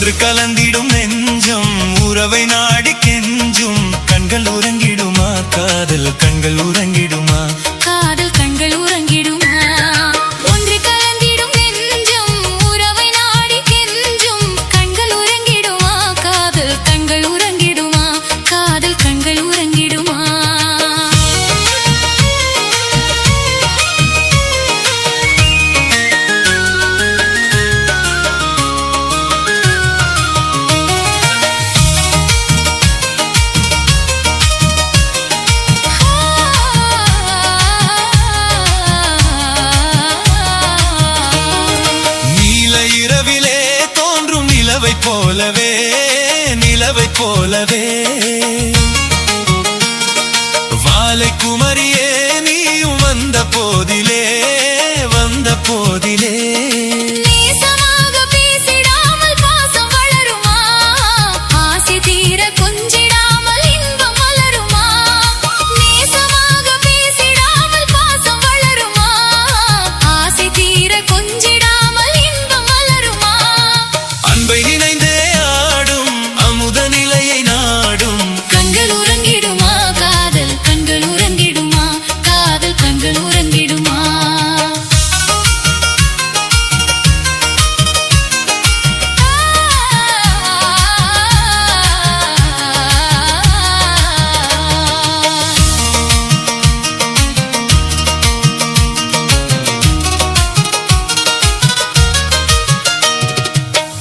ஒன்று கலந்திடும் நெஞ்சம் உறவை நாடி கெஞ்சும் கண்கள் உறங்கிடுமா காதல் கண்கள் உறங்கிடுமா காதல் கண்கள் உறங்கிடுமா ஒன்று கலந்திடும் நெஞ்சம் உறவை நாடி கெஞ்சும் கண்கள் உறங்கிடுமா காதல் கண்கள் உறங்கிடுமா காதல் கண்கள் உறங்கிடுமா நிலவை போலவே வாலை குமரியே நீயும் வந்த போதிலே பேசிடாமல் பாசம் வளருமா ஆசை தீர கொஞ்சிடாமல் இன்பம் மலருமா நேசமாக பேசிடாமல் பாசம் வளருமா ஆசை தீர கொஞ்சிடாமல் இன்பம் மலருமா அன்பை நினைந்தே கண்கள் உறங்கிடுமா காதல் கண்கள் உறங்கிடுமா காதல் கண்கள் உறங்கிடுமா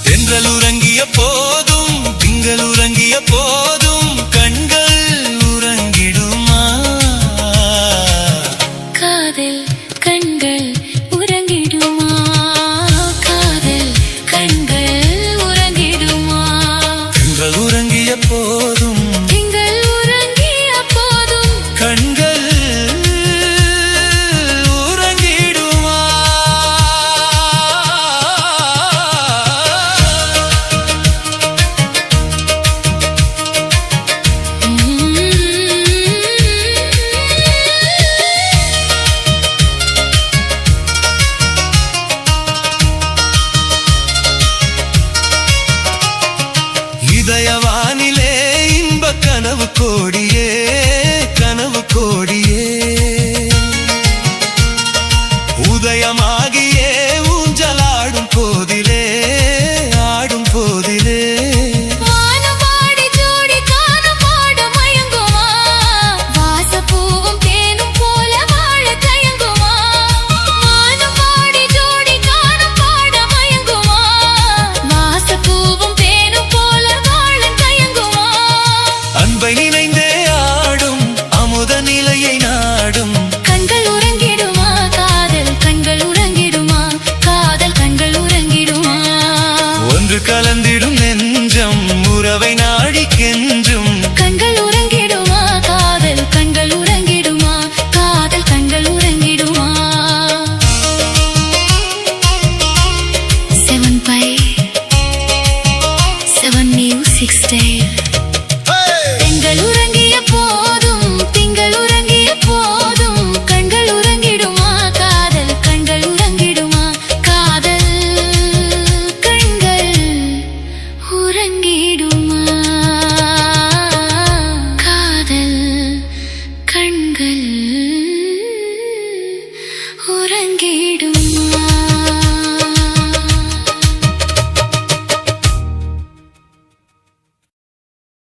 தென்றல் உறங்கிய போதும் திங்கள் உறங்கிய போதும் கண்கள் உறங்கிடுமா காதல் கண்கள் உறங்கிடுமா காதல் கண்கள் உறங்கிடுமா தென்றல் உறங்கிய போதும் திங்கள் உறங்கிய போதும் கண்கள் உறங்கிடுமா இதயவானிலே இன்ப கனவு கோடியே